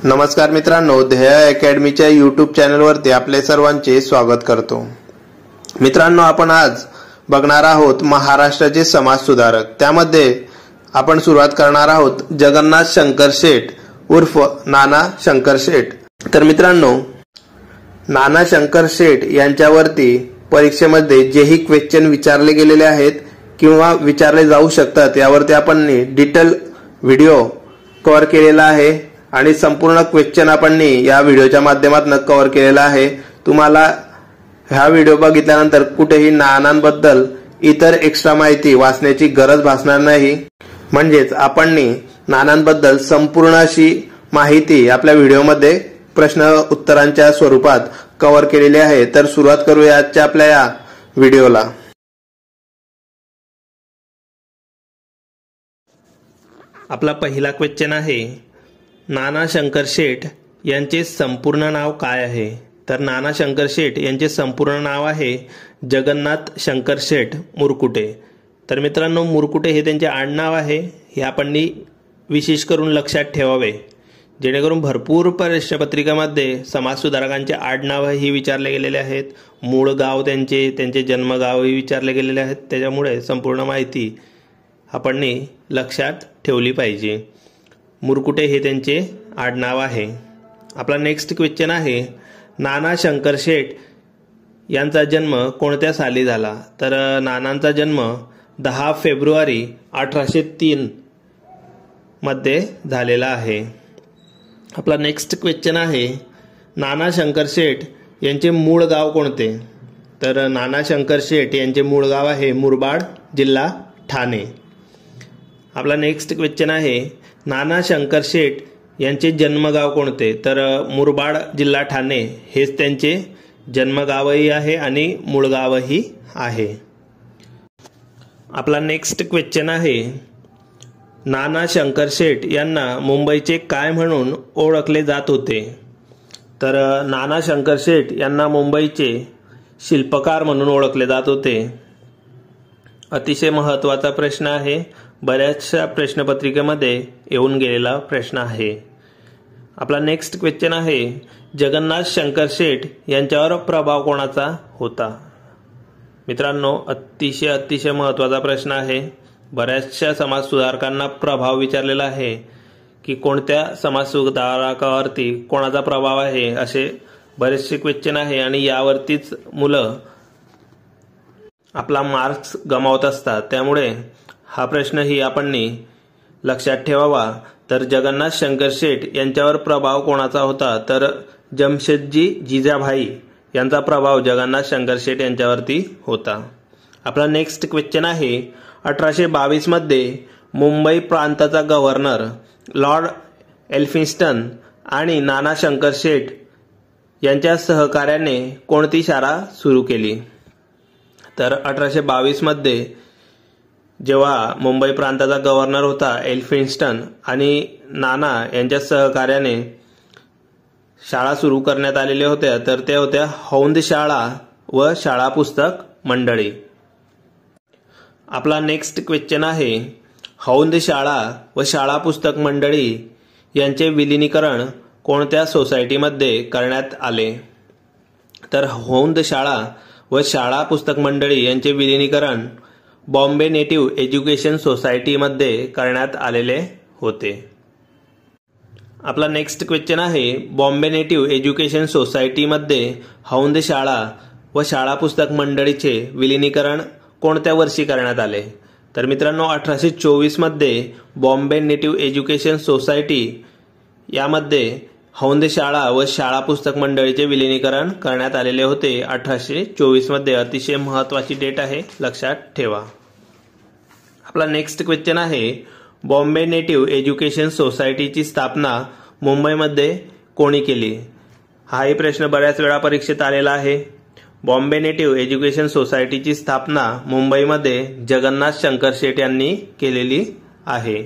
नमस्कार मित्रांनो, ध्येय अकॅडमीच्या यूट्यूब चॅनलवरती आपले सर्वांचे स्वागत करतो। मित्रांनो, आपण आज बघणार आहोत महाराष्ट्राचे समाज सुधारक। त्यामध्ये आपण सुरुवात करणार आहोत जगन्नाथ शंकर शेठ उर्फ नाना शंकर शेठ। तर मित्रांनो, नाना शंकर शेठ यांच्यावरती परीक्षेमध्ये जेही क्वेश्चन विचारले गेलेले आहेत किंवा विचारले जाऊ शकतात यावरती आपण डिटेल व्हिडिओ कव्हर केलेला आहे आणि संपूर्ण क्वेश्चन आपण या व्हिडिओच्या माध्यमातून कव्हर केलेला आहे। तुम्हाला हा व्हिडिओ बघितल्यानंतर कुठेही नानांबद्दल इतर एक्स्ट्रा माहिती वाचण्याची गरज भासणार नाही। म्हणजेच आपण नानांबद्दल संपूर्ण अशी माहिती आपल्या व्हिडिओमध्ये प्रश्न उत्तरांच्या स्वरूपात कव्हर केलेली आहे। तर सुरुवात करूया आजच्या आपल्या या व्हिडिओला। आपला पहिला क्वेश्चन आहे, नाना शंकर शेठ यांचे संपूर्ण नाव काय आहे? तर नाना शंकर शेठ यांचे संपूर्ण नाव आहे जगन्नाथ शंकर शेठ मुरकुटे। तर मित्रांनो, मुरकुटे हे त्यांचे आडनाव आहे। हे आपण विशेष करून लक्षात ठेवावे, जेणेकरून भरपूर प्रश्नपत्रिकामध्ये समाज सुधारकांचे आडनावही विचारले गेलेले आहेत, मूळ गाव त्यांचे जन्मगावही विचारले गेलेले आहेत। त्याच्यामुळे संपूर्ण माहिती आपण लक्षात ठेवली पाहिजे। मुरकुटे हे त्यांचे आडनाव आहे। आपला नेक्स्ट क्वेश्चन आहे, नाना शंकर शेठ यांचा जन्म कोणत्या साली झाला? तर नानांचा जन्म 10 फेब्रुवारी 1803 मध्ये झालेला आहे। आपला नेक्स्ट क्वेश्चन आहे, नाना शंकर शेठ यांचे मूळ गाव कोणते? तर नाना शंकर शेठ यांचे मूळ गाव आहे मुरबाड, जिल्हा ठाणे। आपला नेक्स्ट क्वेश्चन आहे, नाना शंकर शेठ यांचे जन्मगाव कोणते? तर मुरबाड, जिल्हा ठाणे हेच त्यांचे जन्मगावही आहे आणि मूळ गावही आहे। आपला नेक्स्ट क्वेश्चन आहे, नाना शंकर शेठ यांना मुंबईचे काय म्हणून ओळखले जात होते? तर नाना शंकर शेठ यांना मुंबईचे शिल्पकार म्हणून ओळखले जात होते। अतिशय महत्त्वाचा प्रश्न आहे, बऱ्याचशा प्रश्नपत्रिकेमध्ये येऊन गेलेला प्रश्न आहे। आपला नेक्स्ट क्वेश्चन आहे, जगन्नाथ शंकर शेठ यांच्यावर प्रभाव कोणाचा होता? मित्रांनो, अतिशय महत्त्वाचा प्रश्न आहे। बऱ्याचशा समाज सुधारकांना प्रभाव विचारलेला आहे की कोणत्या समाज सुधारकावरती कोणाचा प्रभाव आहे, असे बरेचसे क्वेश्चन आहे आणि यावरतीच मुलं आपला मार्क्स गमावत असतात। त्यामुळे हा प्रश्नही आपण लक्षात ठेवावा। तर जगन्नाथ शंकर शेठ यांच्यावर प्रभाव कोणाचा होता? तर जमशेदजी जिजाभाई यांचा प्रभाव जगन्नाथ शंकर शेठ यांच्यावरती होता। आपला नेक्स्ट क्वेश्चन आहे, 1822 मध्ये मुंबई प्रांताचा गव्हर्नर लॉर्ड एल्फिन्स्टन आणि नाना शंकर शेठ यांच्या सहकार्याने कोणती शाळा सुरू केली? तर 1822 मध्ये जेव्हा मुंबई प्रांताचा गव्हर्नर होता एल्फिन्स्टन आणि नाना यांच्या सहकार्याने शाळा सुरू करण्यात आलेल्या होत्या, तर त्या होत्या हौंद शाळा व शाळा पुस्तक मंडळी। आपला नेक्स्ट क्वेश्चन आहे, हौंद शाळा व शाळा पुस्तक मंडळी यांचे विलीनीकरण कोणत्या सोसायटीमध्ये करण्यात आले? तर हौंद शाळा व शाळा पुस्तक मंडळी यांचे विलीनीकरण बॉम्बे नेटिव्ह एज्युकेशन सोसायटीमध्ये करण्यात आलेले होते। आपला नेक्स्ट क्वेश्चन आहे, बॉम्बे नेटिव्ह एज्युकेशन सोसायटीमध्ये हौंद शाळा व शाळा पुस्तक मंडळीचे विलीनीकरण कोणत्या वर्षी करण्यात आले? तर मित्रांनो, 1824 मध्ये बॉम्बे नेटिव्ह एज्युकेशन सोसायटी यामध्ये हौंद शाळा व शाळा पुस्तक मंडळीचे विलीनीकरण करण्यात आलेले होते 1824 मध्ये। अतिशय महत्त्वाची डेट आहे, लक्षात ठेवा। आपला नेक्स्ट क्वेश्चन आहे, बॉम्बे नेटिव्ह एज्युकेशन सोसायटीची स्थापना मुंबईमध्ये कोणी केली? हाही प्रश्न बऱ्याच वेळा परीक्षेत आलेला आहे। बॉम्बे नेटिव्ह एज्युकेशन सोसायटीची स्थापना मुंबईमध्ये जगन्नाथ शंकर शेठ यांनी केलेली आहे।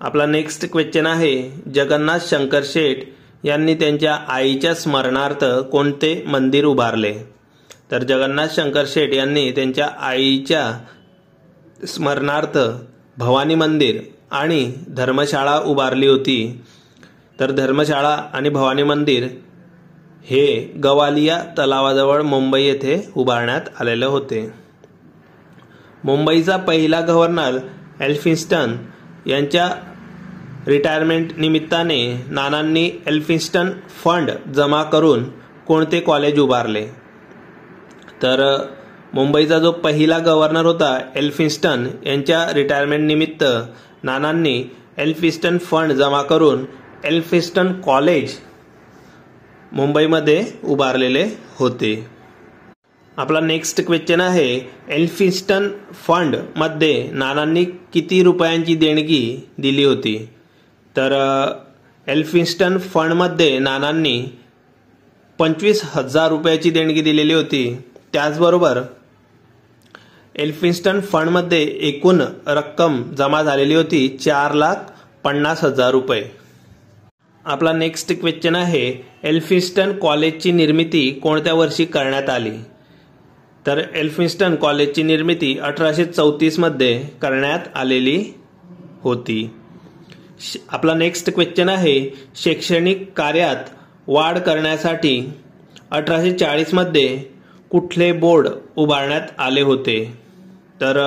आपला नेक्स्ट क्वेश्चन आहे, जगन्नाथ शंकर शेठ यांनी त्यांच्या आईच्या स्मरणार्थ कोणते मंदिर उभारले? तर जगन्नाथ शंकर शेठ यांनी त्यांच्या आईच्या स्मरणार्थ भवानी मंदिर आणि धर्मशाळा उभारली होती। तर धर्मशाळा आणि भवानी मंदिर हे गवालिया तलावाजवळ मुंबई येथे उभारण्यात आलेले होते. मुंबईचा पहिला गव्हर्नर एल्फिन्स्टन यांच्या रिटायरमेंट निमित्ताने नानांनी एल्फिन्स्टन फंड जमा करून कोणते कॉलेज उभारले? तर मुंबईचा जो पहिला गव्हर्नर होता एल्फिन्स्टन यांच्या रिटायरमेंट निमित्त नानांनी एल्फिन्स्टन फंड जमा करून एल्फिन्स्टन कॉलेज मुंबईमध्ये उभारलेले होते. आपला नेक्स्ट क्वेश्चन आहे, एल्फिन्स्टन फंड मध्ये नानांनी किती रुपयांची देणगी दिली होती? तर एल्फिन्स्टन फंड मध्ये नानांनी 25,000 रुपयाची देणगी दिलेली होती. त्याचबरोबर एल्फिन्स्टन फंड मध्ये एकूण रक्कम जमा झालेली होती 4,50,000 रुपये. आपला नेक्स्ट क्वेश्चन आहे, एल्फिन्स्टन कॉलेजची निर्मिती कोणत्या वर्षी करण्यात आली? तर एल्फिन्स्टन कॉलेजची निर्मिती 1834 मध्ये करण्यात आलेली होती. आपला नेक्स्ट क्वेश्चन आहे, शैक्षणिक कार्यात वाढ करण्यासाठी 1840 मध्ये कुठले बोर्ड उभारण्यात आले होते? तर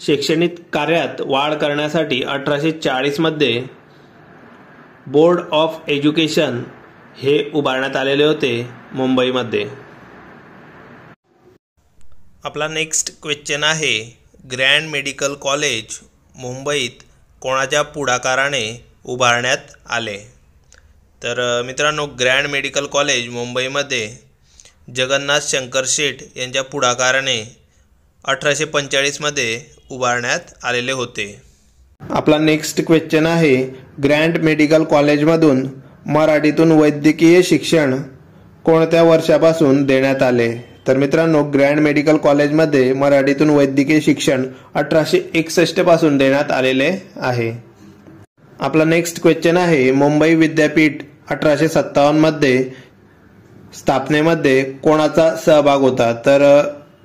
शैक्षणिक कार्यात वाढ करण्यासाठी 1840 मध्ये बोर्ड ऑफ एज्युकेशन हे उभारण्यात आलेले होते मुंबईमध्ये. आपला नेक्स्ट क्वेश्चन आहे, ग्रँड मेडिकल कॉलेज मुंबईत कोणाच्या पुढाकाराने उभारण्यात आले? तर मित्रांनो, ग्रँड मेडिकल कॉलेज मुंबईमध्ये जगन्नाथ शंकर शेठ यांच्या पुढाकाराने 1845 मध्ये उभारण्यात आलेले होते. आपला नेक्स्ट क्वेश्चन आहे, ग्रँड मेडिकल कॉलेजमधून मराठीतून वैद्यकीय शिक्षण कोणत्या वर्षापासून देण्यात आले? तर मित्रांनो, ग्रँड मेडिकल कॉलेजमध्ये मराठीतून वैद्यकीय शिक्षण 1861 पासून देण्यात आलेले आहे. आपला नेक्स्ट क्वेश्चन आहे, मुंबई विद्यापीठ 1857 मध्ये स्थापनेमध्ये कोणाचा सहभाग होता? तर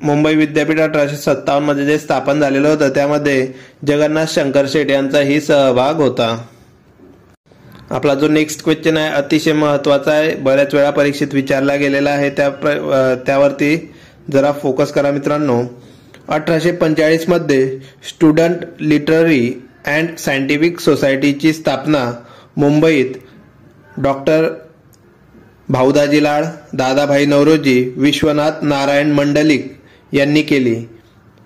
मुंबई विद्यापीठ 1857 मध्ये जे स्थापन झालेलं होतं त्यामध्ये जगन्नाथ शंकर शेठ यांचाही सहभाग होता. आपला जो नेक्स्ट क्वेश्चन आहे अतिशय महत्त्वाचा आहे, बऱ्याच वेळा परीक्षेत विचारला गेलेला आहे, त्यावरती जरा फोकस करा मित्रांनो. 1845 मध्ये स्टुडंट लिटररी अँड सायंटिफिक सोसायटीची स्थापना मुंबईत डॉक्टर भाऊदाजी लाड, दादाभाई नौरोजी, विश्वनाथ नारायण मंडलिक यांनी केली.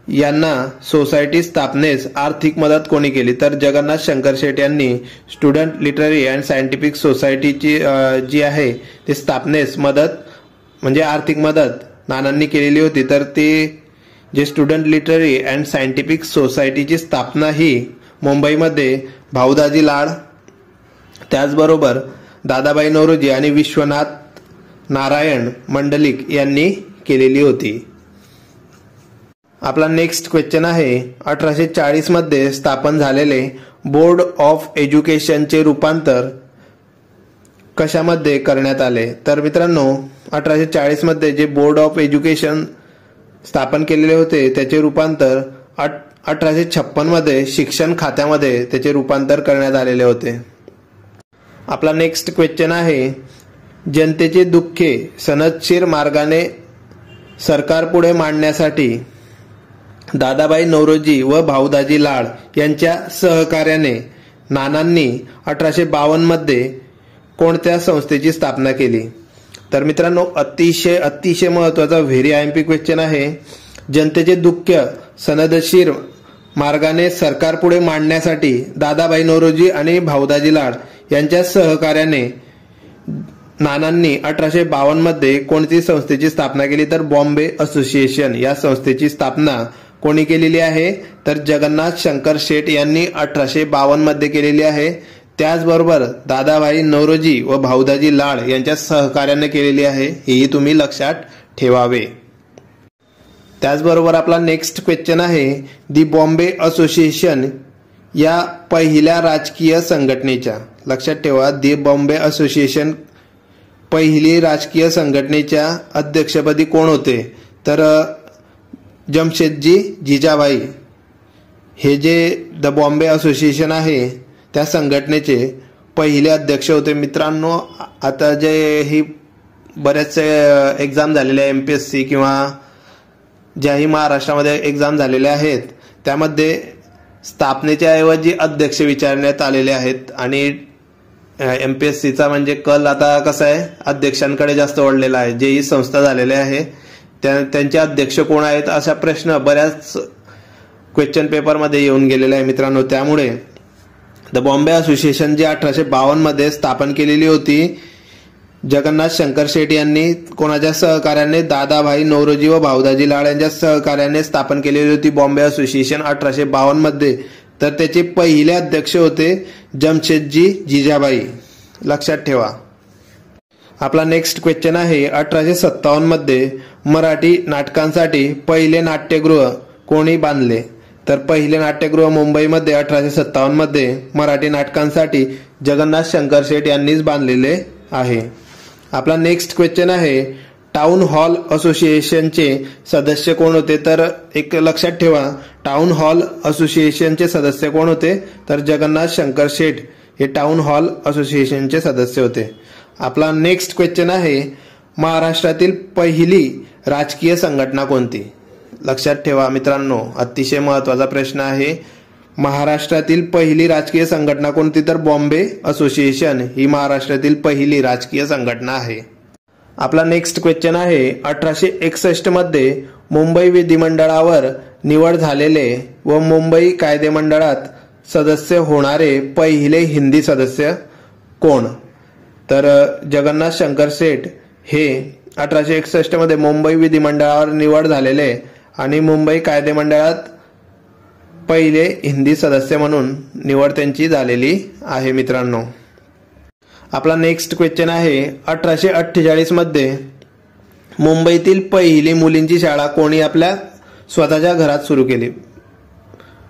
यांना सोसायटी स्थापनेस आर्थिक मदत कोणी केली? तर जगन्नाथ शंकर शेठ यांनी स्टुडंट लिटररी अँड सायंटिफिक सोसायटीची जी आहे ती स्थापनेस मदत म्हणजे आर्थिक मदत नानांनी केलेली होती. तर ते जे स्टुडंट लिटररी अँड सायंटिफिक सोसायटीची स्थापना ही मुंबईमध्ये भाऊदाजी लाड, त्याचबरोबर दादाभाई नौरोजी आणि विश्वनाथ नारायण मंडलिक यांनी केलेली होती. आपला नेक्स्ट क्वेश्चन आहे, 1840 मध्ये स्थापन झालेले बोर्ड ऑफ एज्युकेशनचे रूपांतर कशामध्ये करण्यात आले? तर मित्रांनो, 1840 मध्ये जे बोर्ड ऑफ एज्युकेशन स्थापन केलेले होते त्याचे रूपांतर 1856 मध्ये शिक्षण खात्यामध्ये त्याचे रूपांतर करण्यात आलेले होते. आपला नेक्स्ट क्वेश्चन आहे, जनतेचे दुःखे सनदशीर मार्गाने सरकारपुढे मांडण्यासाठी दादाभाई नौरोजी व भाऊदाजी लाड यांच्या सहकार्याने नानांनी 1852 मध्ये कोणत्या संस्थेची स्थापना केली? तर मित्रांनो, अतिशय महत्त्वाचा व्हेरी आयएमपी क्वेश्चन आहे. जनतेचे दुःख सनदशीर मार्गाने सरकारपुढे मांडण्यासाठी दादाभाई नौरोजी आणि भाऊदाजी लाड यांच्या सहकार्याने नानांनी 1852 मध्ये कोणती संस्थेची स्थापना केली? तर बॉम्बे असोसिएशन या संस्थेची स्थापना कोणी केलेली आहे? तर जगन्नाथ शंकर शेठ यांनी 1852 मध्ये केलेली आहे. त्याचबरोबर दादाभाई नौरोजी व भाऊदाजी लाड यांच्या सहकार्याने केलेली आहे, हेही तुम्ही लक्षात ठेवावे. त्याचबरोबर आपला नेक्स्ट क्वेश्चन आहे, दी बॉम्बे असोसिएशन या पहिल्या राजकीय संघटनेच्या, लक्षात ठेवा, दी बॉम्बे असोसिएशन पहिली राजकीय संघटनेच्या अध्यक्षपदी कोण होते? तर जमशेदजी जिजाबाई. हे जे द बॉम्बे असोसिएशन आहे त्या संघटनेचे पहिले अध्यक्ष होते मित्रांनो. आता जे ही बरेचसे एक्झाम झालेले आहे MPSC किंवा ज्याही महाराष्ट्रामध्ये एक्झाम झालेल्या आहेत त्यामध्ये स्थापनेच्या ऐवजी अध्यक्ष विचारण्यात आलेले आहेत. आणि MPSCचा म्हणजे कल आता कसा आहे, अध्यक्षांकडे जास्त वळलेला आहे. जेही संस्था झालेल्या आहे त्यांचे अध्यक्ष कोण आहेत असा प्रश्न बऱ्याच क्वेश्चन पेपरमध्ये येऊन गेलेला आहे मित्रांनो. त्यामुळे द बॉम्बे असोसिएशन जी 1852 मध्ये स्थापन केलेली होती जगन्नाथ शंकर शेठ यांनी कोणाच्या सहकार्याने, दादाभाई नौरोजी व भाऊदाजी लाड यांच्या सहकार्याने स्थापन केलेली होती बॉम्बे असोसिएशन 1852 मध्ये. तर त्याचे पहिले अध्यक्ष होते जमशेदजी जिजाबाई, लक्षात ठेवा. आपला नेक्स्ट क्वेश्चन आहे 1857 मध्ये मराठी नाटकांसाठी पहिले नाट्यगृह कोणी बांधले? तर पहिले नाट्यगृह मुंबईमध्ये 1857 मध्ये मराठी नाटकांसाठी जगन्नाथ शंकर शेठ यांनीच बांधलेले आहे. आपला नेक्स्ट क्वेश्चन आहे टाउन हॉल असोसिएशनचे सदस्य कोण होते? तर एक लक्षात ठेवा, टाउन हॉल असोसिएशनचे सदस्य कोण होते? तर जगन्नाथ शंकर शेठ हे टाउन हॉल असोसिएशनचे सदस्य होते. आपला नेक्स्ट क्वेश्चन आहे महाराष्ट्रातील पहिली राजकीय संघटना कोणती? लक्षात ठेवा मित्रांनो, अतिशय महत्वाचा प्रश्न आहे. महाराष्ट्रातील पहिली राजकीय संघटना कोणती? तर बॉम्बे असोसिएशन ही महाराष्ट्रातील पहिली राजकीय संघटना आहे. आपला नेक्स्ट क्वेश्चन आहे 1861 मध्ये मुंबई विधिमंडळावर निवड झालेले व मुंबई कायदेमंडळात सदस्य होणारे पहिले हिंदी सदस्य कोण? तर जगन्नाथ शंकर शेठ हे 1861 मध्ये मुंबई विधिमंडळावर निवड झालेले आणि मुंबई कायदेमंडळात पहिले हिंदी सदस्य म्हणून निवड त्यांची झालेली आहे मित्रांनो. आपला नेक्स्ट क्वेश्चन आहे 1848 मध्ये मुंबईतील पहिली मुलींची शाळा कोणी आपल्या स्वतःच्या घरात सुरू केली?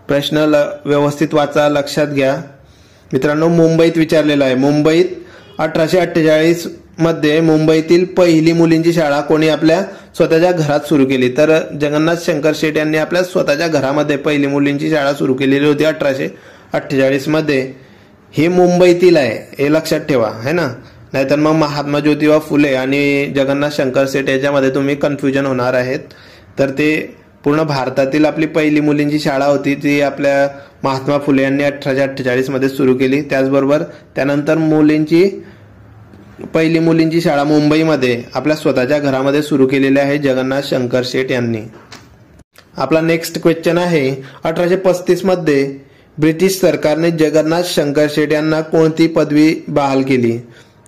प्रश्न व्यवस्थित वाचा, लक्षात घ्या मित्रांनो. मुंबईत विचारलेला आहे. मुंबईत 1848 मध्ये मुंबईतील पहिली मुलींची शाळा कोणी आपल्या स्वतःच्या घरात सुरू केली? तर जगन्नाथ शंकर शेठ यांनी आपल्या स्वतःच्या घरामध्ये पहिली मुलींची शाळा सुरू केलेली होती 1848 मध्ये. हे मुंबईतील आहे हे लक्षात ठेवा, है ना. नाहीतर मग महात्मा ज्योतिबा फुले आणि जगन्नाथ शंकर शेठ याच्यामध्ये तुम्ही कन्फ्युजन होणार आहेत. तर ते पूर्ण भारतातील आपली पहिली मुलींची शाळा होती ती आपल्या महात्मा फुले यांनी 1848 मध्ये सुरू केली. त्याचबरोबर त्यानंतर पहिली मुलींची शाळा मुंबईमध्ये आपल्या स्वतःच्या घरामध्ये सुरू केलेली आहे जगन्नाथ शंकर शेठ यांनी. आपला नेक्स्ट क्वेश्चन आहे 1835 मध्ये ब्रिटिश सरकारने जगन्नाथ शंकर शेठ यांना कोणती पदवी बहाल केली?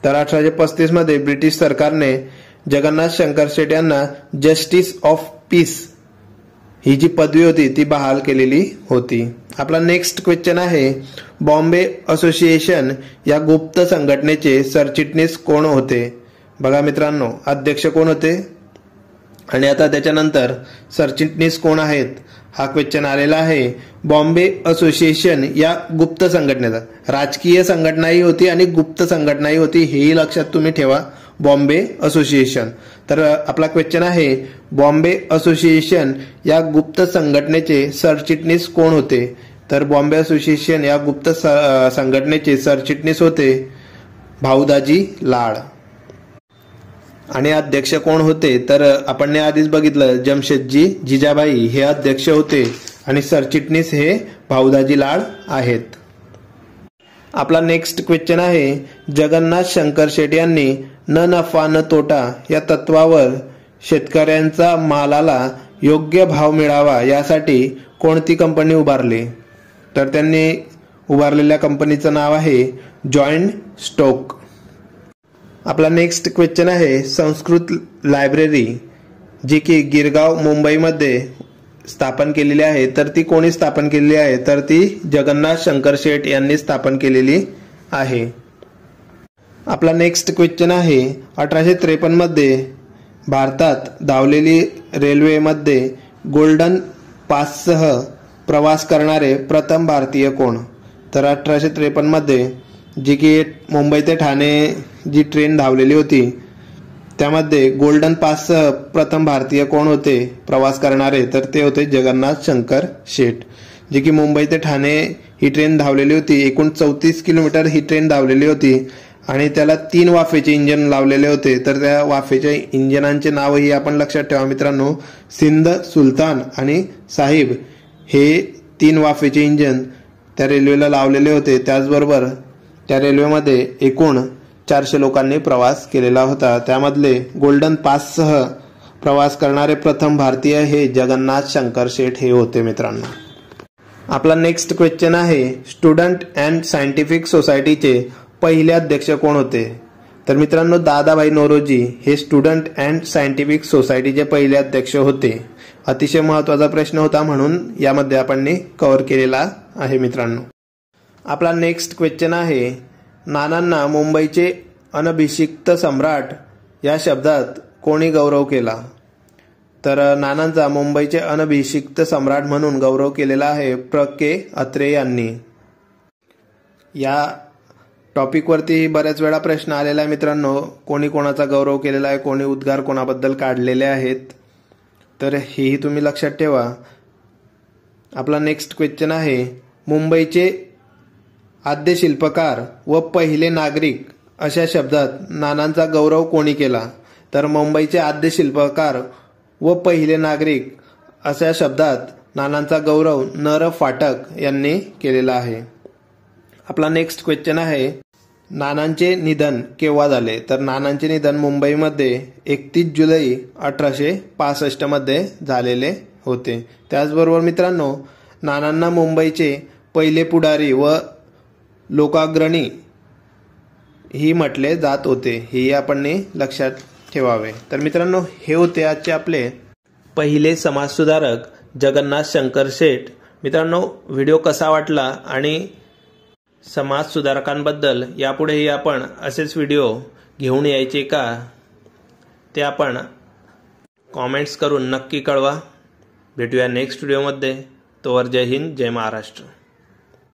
तर 1835 मध्ये ब्रिटिश सरकारने जगन्नाथ शंकर शेठ यांना जस्टिस ऑफ पीस ही जी पदवी होती ती बहाल केलेली होती. आपला नेक्स्ट क्वेश्चन आहे बॉम्बे असोसिएशन या गुप्त संघटनेचे सरचिटणीस कोण होते? बघा मित्रांनो, अध्यक्ष कोण होते आणि आता त्याच्यानंतर सरचिटणीस कोण आहेत हा क्वेश्चन आलेला आहे. बॉम्बे असोसिएशन या गुप्त संघटनेचा राजकीय संघटनाही होती आणि गुप्त संघटनाही होती, हेही लक्षात तुम्ही ठेवा. बॉम्बे असोसिएशन. तर आपला क्वेश्चन आहे बॉम्बे असोसिएशन या गुप्त संघटनेचे सरचिटणीस कोण होते? तर बॉम्बे असोसिएशन या गुप्त संघटनेचे सरचिटणीस होते भाऊदाजी लाड. आणि अध्यक्ष कोण होते? तर आपण आधीच बघितलं जमशेदजी जिजाबाई हे अध्यक्ष होते आणि सरचिटणीस हे भाऊदाजी लाड आहेत. आपला नेक्स्ट क्वेश्चन आहे जगन्नाथ शंकर शेठ यांनी न नफा न तोटा या तत्वावर शेतकऱ्यांचा मालाला योग्य भाव मिळावा यासाठी कोणती कंपनी उभारली? तर त्यांनी उभारलेल्या कंपनीचं नाव आहे जॉईंट स्टॉक. आपला नेक्स्ट क्वेश्चन आहे संस्कृत लायब्ररी जी की गिरगाव मुंबईमध्ये स्थापन केलेली आहे तर ती कोणी स्थापन केलेली आहे? तर ती जगन्नाथ शंकर शेठ यांनी स्थापन केलेली आहे. आपला नेक्स्ट क्वेश्चन आहे 1853 मध्ये भारतात धावलेली रेल्वेमध्ये गोल्डन पाससह प्रवास करणारे प्रथम भारतीय कोण? तर 1853 मध्ये जी की मुंबई ते ठाणे जी ट्रेन धावलेली होती त्यामध्ये गोल्डन पाससह प्रथम भारतीय कोण होते प्रवास करणारे? तर ते होते जगन्नाथ शंकर शेठ. जे की मुंबई ते ठाणे ही ट्रेन धावलेली होती। एकूण 34 किलोमीटर ही ट्रेन धावलेली होती आणि त्याला 3 वाफेचे इंजिन लावलेले होते। तर त्या वाफेच्या इंजिनांचे नावही आपण लक्षात ठेवा मित्रांनो, सिंध, सुलतान आणि साहिब हे 3 वाफेचे इंजिन त्या रेल्वेला लावलेले होते। त्याचबरोबर त्या रेल्वेमध्ये एकूण 400 लोकांनी प्रवास केलेला होता। त्यामधले गोल्डन पाससह प्रवास करणारे प्रथम भारतीय हे जगन्नाथ शंकर शेठ हे होते मित्रांनो। आपला नेक्स्ट क्वेश्चन आहे, स्टुडंट अँड सायंटिफिक सोसायटीचे पहिले अध्यक्ष कोण होते? तर मित्रांनो, दादाभाई नौरोजी हे स्टुडंट अँड सायंटिफिक सोसायटीचे पहिले अध्यक्ष होते। अतिशय महत्त्वाचा प्रश्न होता म्हणून यामध्ये आपण कव्हर केलेला आहे मित्रांनो। आपला नेक्स्ट क्वेश्चन आहे, नानांना मुंबईचे अनभिषिक्त सम्राट या शब्दात कोणी गौरव केला? तर नानांचा मुंबईचे अनभिषिक्त सम्राट म्हणून गौरव केलेला आहे प्र.के. अत्रे यांनी। या टॉपिकवरती बऱ्याच वेळा प्रश्न आलेला आहे मित्रांनो, कोणी कोणाचा गौरव केलेला आहे, कोणी उद्गार कोणाबद्दल काढलेले आहेत, तर हेही तुम्ही लक्षात ठेवा। आपला नेक्स्ट क्वेश्चन आहे, मुंबईचे आद्य शिल्पकार व पहिले नागरिक अशा शब्दात नानांचा गौरव कोणी केला? तर मुंबईचे आद्य शिल्पकार व पहिले नागरिक अशा शब्दात नानांचा गौरव न.र. फाटक यांनी केलेला आहे। आपला नेक्स्ट क्वेश्चन आहे, नानांचे निधन केव्हा झाले? तर नानांचे निधन मुंबईमध्ये 31 जुलै 1865 मध्ये झालेले होते। त्याचबरोबर मित्रांनो, नानांना मुंबईचे पहिले पुढारी व लोकाग्रणी ही म्हटले जात होते, हे आपण लक्षात ठेवावे। तर मित्रांनो, हे होते आजचे आपले पहिले समाजसुधारक जगन्नाथ शंकर शेठ। मित्रांनो, व्हिडिओ कसा वाटला आणि समाजसुधारकांबद्दल यापुढेही आपण असेच व्हिडिओ घेऊन यायचे का, ते आपण कॉमेंट्स करून नक्की कळवा। भेटूया नेक्स्ट व्हिडिओमध्ये। तोवर जय हिंद, जय महाराष्ट्र।